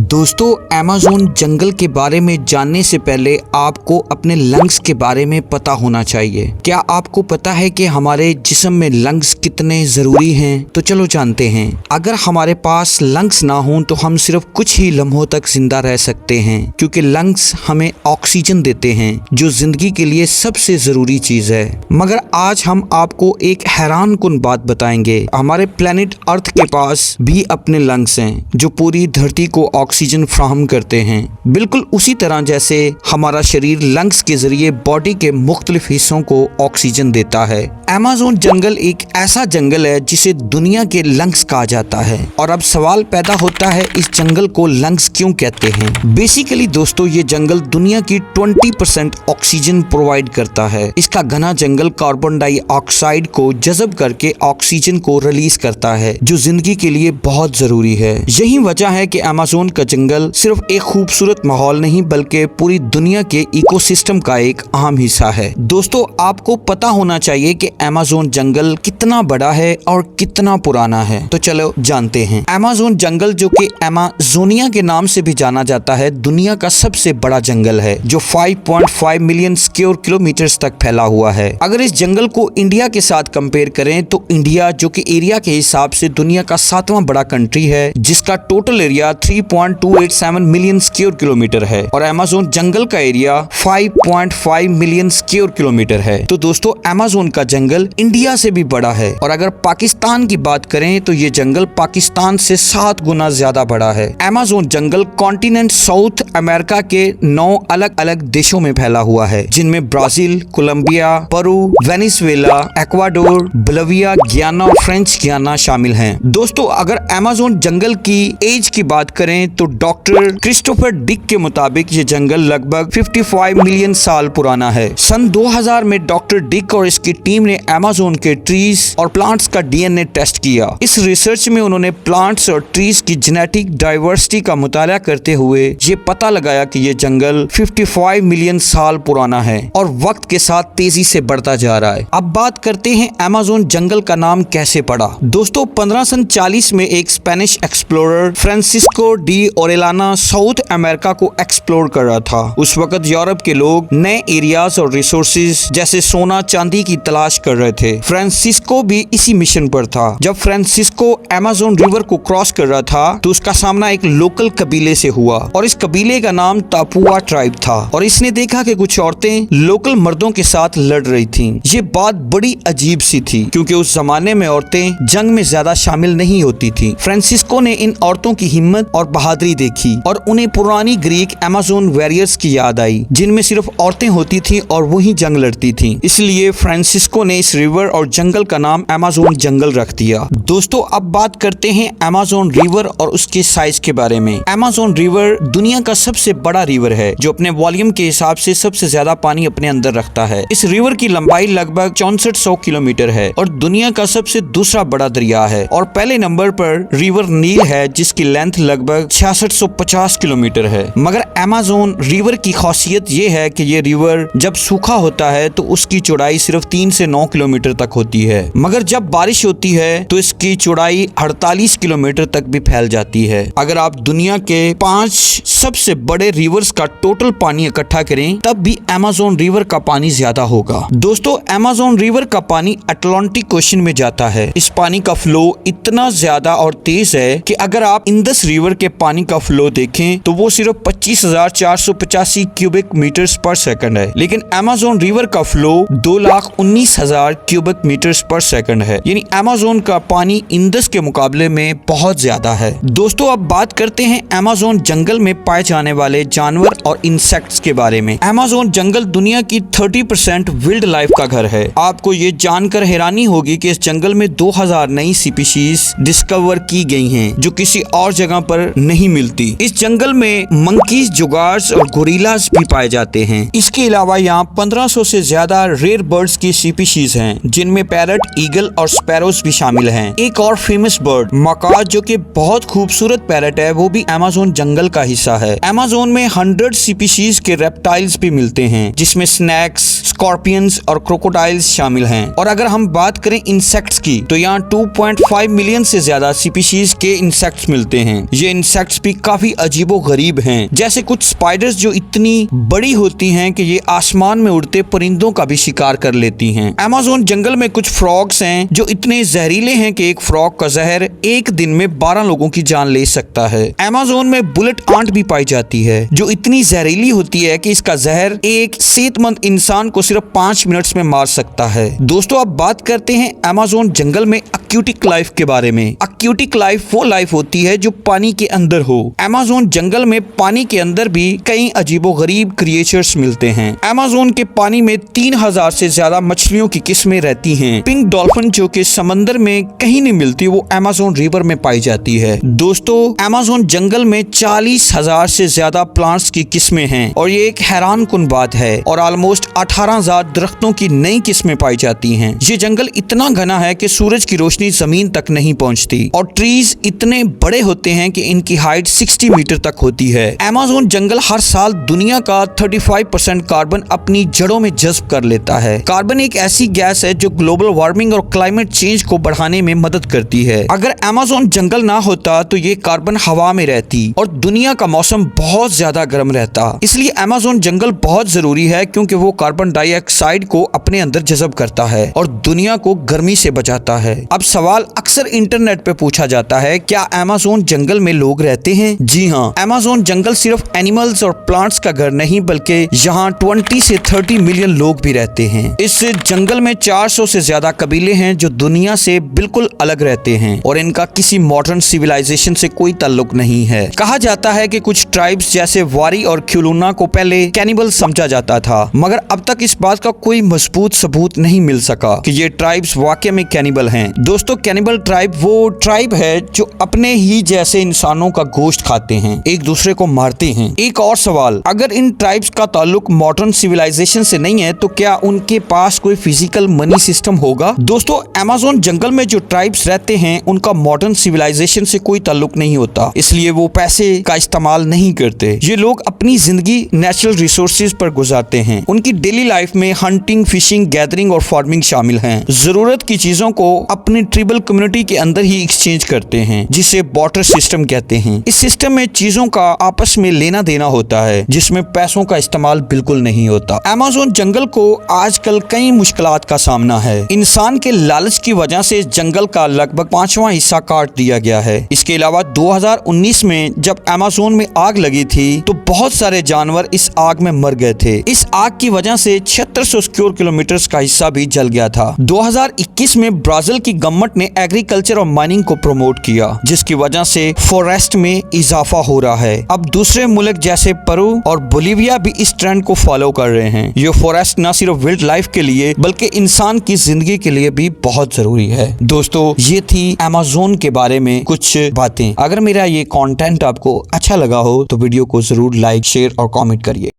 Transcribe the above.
दोस्तों, अमेज़न जंगल के बारे में जानने से पहले आपको अपने लंग्स के बारे में पता होना चाहिए। क्या आपको पता है कि हमारे जिस्म में लंग्स कितने ज़रूरी हैं? तो चलो जानते हैं। अगर हमारे पास लंग्स ना हों तो हम सिर्फ कुछ ही लम्हों तक जिंदा रह सकते हैं, क्योंकि लंग्स हमें ऑक्सीजन देते हैं जो जिंदगी के लिए सबसे ज़रूरी चीज़ है। मगर आज हम आपको एक हैरान कुन बात बताएंगे। हमारे प्लेनेट अर्थ के पास भी अपने लंग्स हैं जो पूरी धरती को ऑक्सीजन फ्राहम करते हैं, बिल्कुल उसी तरह जैसे हमारा शरीर लंग्स के जरिए बॉडी के मुख्तलिफ हिस्सों को ऑक्सीजन देता है। अमेज़न जंगल एक ऐसा जंगल है जिसे दुनिया के लंग्स कहा जाता है। और अब सवाल पैदा होता है, इस जंगल को लंग्स क्यों कहते हैं? बेसिकली दोस्तों, ये जंगल दुनिया की 20% ऑक्सीजन प्रोवाइड करता है। इसका घना जंगल कार्बन डाइऑक्साइड को जज़ब करके ऑक्सीजन को रिलीज करता है, जो जिंदगी के लिए बहुत जरूरी है। यही वजह है कि अमेज़न का जंगल सिर्फ एक खूबसूरत माहौल नहीं बल्कि पूरी दुनिया के इकोसिस्टम का एक अहम हिस्सा है। दोस्तों, आपको पता होना चाहिए कि अमेज़न जंगल कितना बड़ा है और कितना पुराना है। तो चलो जानते हैं। अमेज़न जंगल, जो कि अमेज़ोनिया के नाम से भी जाना जाता है, दुनिया का सबसे बड़ा जंगल है जो 5.5 मिलियन स्क्वायर किलोमीटर तक फैला हुआ है। अगर इस जंगल को इंडिया के साथ कंपेयर करें तो इंडिया, जो कि एरिया के हिसाब से दुनिया का 7वां बड़ा कंट्री है, जिसका total area 3.287 million square kilometre है, और अमेज़न जंगल का एरिया 5.5 मिलियन स्क्वायर किलोमीटर है। तो दोस्तों, अमेज़न का जंगल इंडिया से भी बड़ा है। और अगर पाकिस्तान की बात करें तो ये जंगल पाकिस्तान से 7 गुना ज्यादा बड़ा है। अमेज़न जंगल कॉन्टिनेंट साउथ अमेरिका के 9 अलग अलग देशों में फैला हुआ है, जिनमें Brazil, Colombia, Peru, Venezuela, Ecuador, Bolivia, Guyana और फ्रेंच गियाना शामिल हैं। दोस्तों, अगर अमेज़न जंगल की एज की बात करें तो डॉक्टर क्रिस्टोफर डिक के मुताबिक ये जंगल लगभग 55 मिलियन साल पुराना है। सन 2000 में डॉक्टर डिक और इसकी टीम ने अमेज़न के ट्रीज और प्लांट्स का डीएनए टेस्ट किया। इस रिसर्च में उन्होंने प्लांट्स और ट्रीज की जेनेटिक डाइवर्सिटी का मुताला करते हुए ये पता लगाया कि ये जंगल 55 मिलियन साल पुराना है और वक्त के साथ तेजी से बढ़ता जा रहा है। अब बात करते हैं अमेज़न जंगल का नाम कैसे पड़ा। दोस्तों, 1540 में एक Spanish explorer Francisco de Orellana south America को एक्सप्लोर कर रहा था। उस वक्त यूरोप के लोग नए एरियाज और रिसोर्सेज जैसे सोना चांदी की तलाश कर रहे थे। फ्रांसिस्को भी इसी मिशन पर था। जब फ्रांसिस्को अमेज़न रिवर को क्रॉस कर रहा था तो उसका सामना एक लोकल कबीले से हुआ, और इस कबीले का नाम तापुआ ट्राइब था। और इसने देखा कि कुछ औरतें लोकल मर्दों के साथ लड़ रही थीं। ये बात बड़ी अजीब सी थी, क्योंकि उस जमाने में औरतें जंग में ज्यादा शामिल नहीं होती थी। फ्रांसिस्को ने इन औरतों की हिम्मत और बहादुरी देखी और उन्हें पुरानी ग्रीक अमेज़न वॉरियर्स की याद आई, जिनमें सिर्फ औरतें होती थी और वही जंग लड़ती थी। इसलिए फ्रांसिस्को ने इस रिवर और जंगल का नाम अमेज़न जंगल रख दिया। दोस्तों, अब बात करते हैं अमेज़न रिवर और उसके साइज के बारे में। अमेज़न रिवर दुनिया का सबसे बड़ा रिवर है जो अपने वॉल्यूम के हिसाब से सबसे ज्यादा पानी अपने अंदर रखता है। इस रिवर की लंबाई लगभग 6400 किलोमीटर है और दुनिया का सबसे दूसरा बड़ा दरिया है। और पहले नंबर पर रिवर नील है, जिसकी लेंथ लगभग 6650 किलोमीटर है। मगर अमेज़न रिवर की खासियत ये है कि ये रिवर जब सूखा होता है तो उसकी चौड़ाई सिर्फ 3 से 9 किलोमीटर तक होती है, मगर जब बारिश होती है तो इसकी चौड़ाई 48 किलोमीटर तक भी फैल जाती है। अगर आप दुनिया के 5 सबसे बड़े रिवर्स का टोटल पानी इकट्ठा करें तब भी अमेज़न रिवर का पानी ज्यादा होगा। दोस्तों, अमेज़न रिवर का पानी अटलांटिक ओशन में जाता है। इस पानी का फ्लो इतना ज्यादा और तेज है कि अगर आप इंडस रिवर के पानी का फ्लो देखें तो वो सिर्फ 25,485 क्यूबिक मीटर्स पर सेकंड है, लेकिन अमेज़न रिवर का फ्लो 2,19,000 क्यूबिक मीटर्स पर सेकंड है। यानी अमेज़न का पानी इंडस के मुकाबले में बहुत ज्यादा है। दोस्तों, अब बात करते हैं अमेज़न जंगल में पाए जाने वाले जानवर और इंसेक्ट्स के बारे में। अमेज़न जंगल दुनिया की 30% वाइल्ड लाइफ का घर है। आपको ये जानकर हैरानी होगी कि इस जंगल में 2000 नई स्पीशीज डिस्कवर की गई हैं, जो किसी और जगह पर नहीं मिलती। इस जंगल में मंकीज, जुगार्स और गोरिल्लास भी पाए जाते हैं। इसके अलावा यहाँ 1500 से ज्यादा रेयर बर्ड्स की स्पीशीज हैं, जिनमें पैरट, ईगल और स्पैरोज भी शामिल हैं। एक और फेमस बर्ड मकाज, जो कि बहुत खूबसूरत पैरट है, वो भी अमेज़न जंगल का हिस्सा है। अमेज़न में 100 स्पीशीज के रेप्टाइल्स भी मिलते हैं, जिसमें स्नैक्स, स्कॉर्पियंस और क्रोकोडाइल्स शामिल हैं। और अगर हम बात करें इंसेक्ट्स की तो यहाँ 2.5 मिलियन से ज्यादा स्पीशीज के इंसेक्ट्स मिलते हैं। ये इंसेक्ट्स भी काफी अजीबो गरीब हैं, जैसे कुछ स्पाइडर्स जो इतनी बड़ी होती हैं कि ये आसमान में उड़ते परिंदों का भी शिकार कर लेती हैं। अमेज़न जंगल में कुछ फ्रॉग्स हैं जो इतने जहरीले हैं कि एक फ्रॉग का जहर एक दिन में 12 लोगों की जान ले सकता है। अमेज़न में बुलेट आंट भी पाई जाती है जो इतनी जहरीली होती है कि इसका जहर एक सेहतमंद इंसान को सिर्फ 5 मिनट्स में मार सकता है। दोस्तों अब बात करते हैं अमेज़न जंगल में एक्वेटिक लाइफ के बारे में। एक्वेटिक लाइफ वो लाइफ होती है जो पानी के अंदर हो। अमेज़न जंगल में पानी के अंदर भी कई अजीबोगरीब क्रिएचर्स मिलते हैं। अमेज़न के पानी में 3000 से ज्यादा मछलियों की किस्में रहती हैं। पिंक डॉल्फिन जो कि समंदर में कहीं नहीं मिलती, वो अमेज़न रिवर में पाई जाती है। दोस्तों अमेज़न जंगल में 40,000 से ज्यादा प्लांट्स की किस्में हैं और ये एक हैरान कुन बात है। और ऑलमोस्ट 18,000 दरख्तों की नई किस्में पाई जाती हैं। ये जंगल इतना घना है कि सूरज की रोशनी जमीन तक नहीं पहुंचती और ट्रीज इतने बड़े होते हैं कि इनकी हाइट 60 मीटर तक होती है। अमेज़न जंगल हर साल दुनिया का 35% कार्बन अपनी जड़ों में जज्ब कर लेता है। कार्बन एक ऐसी गैस है जो ग्लोबल वार्मिंग और क्लाइमेट चेंज को बढ़ाने में मदद करती है। अगर अमेज़न जंगल ना होता तो ये कार्बन हवा में रहती और दुनिया का मौसम बहुत ज्यादा गर्म रहता। इसलिए अमेज़न जंगल बहुत जरूरी है क्योंकि वो कार्बन डाइऑक्साइड को अपने अंदर जज्ब करता है और दुनिया को गर्मी से बचाता है। अब सवाल अक्सर इंटरनेट पे पूछा जाता है, क्या अमेज़न जंगल में लोग रहते हैं? जी हाँ, अमेज़न जंगल सिर्फ एनिमल्स और प्लांट्स का घर नहीं बल्कि यहाँ 20 से 30 मिलियन लोग भी रहते हैं। इस जंगल में 400 से ज्यादा कबीले हैं जो दुनिया से बिल्कुल अलग रहते हैं और इनका किसी मॉडर्न सिविलाइजेशन से कोई ताल्लुक नहीं है। कहा जाता है कि कुछ ट्राइब्स जैसे वारी और क्यूलुना को पहले कैनिबल समझा जाता था, मगर अब तक इस बात का कोई मजबूत सबूत नहीं मिल सका कि ये ट्राइब्स वाकई में कैनिबल हैं। दोस्तों कैनिबल ट्राइब वो ट्राइब है जो अपने ही जैसे इंसानों का गोश्त खाते हैं, एक दूसरे को मारते हैं। एक और सवाल, अगर इन ट्राइब्स का ताल्लुक मॉडर्न सिविलाइजेशन से नहीं है तो क्या उनके पास कोई फिजिकल मनी सिस्टम होगा? दोस्तों अमेज़न जंगल में जो ट्राइब्स रहते हैं उनका मॉडर्न सिविलाइजेशन से कोई ताल्लुक नहीं होता, इसलिए वो पैसे का इस्तेमाल नहीं करते। ये लोग अपनी जिंदगी नेचुरल रिसोर्सेज पर गुजारते हैं। उनकी डेली लाइफ में हंटिंग, फिशिंग, गैदरिंग और फार्मिंग शामिल है। जरूरत की चीजों को अपनी ट्राइबल कम्युनिटी के अंदर ही एक्सचेंज करते हैं, जिसे बार्टर सिस्टम कहते हैं। इस सिस्टम में चीजों का आपस में लेना देना होता है जिसमें पैसों का इस्तेमाल बिल्कुल नहीं होता। अमेज़न जंगल को आजकल कई मुश्किलात का सामना है। इंसान के लालच की वजह से जंगल का लगभग 5वां हिस्सा काट दिया गया है। इसके अलावा 2019 में जब अमेज़न में आग लगी थी तो बहुत सारे जानवर इस आग में मर गए थे। इस आग की वजह से 7600 स्क्वायर किलोमीटर का हिस्सा भी जल गया था। 2021 में ब्राजील की गवर्नमेंट ने एग्रीकल्चर और माइनिंग को प्रमोट किया, जिसकी वजह से फॉरेस्ट में इजाफा हो रहा है। अब दूसरे मुल्क जैसे पेरू और बोलिविया भी इस ट्रेंड को फॉलो कर रहे हैं। ये फॉरेस्ट न सिर्फ वाइल्ड लाइफ के लिए बल्कि इंसान की जिंदगी के लिए भी बहुत जरूरी है। दोस्तों ये थी अमेज़न के बारे में कुछ बातें। अगर मेरा ये कंटेंट आपको अच्छा लगा हो तो वीडियो को जरूर लाइक, शेयर और कमेंट करिए।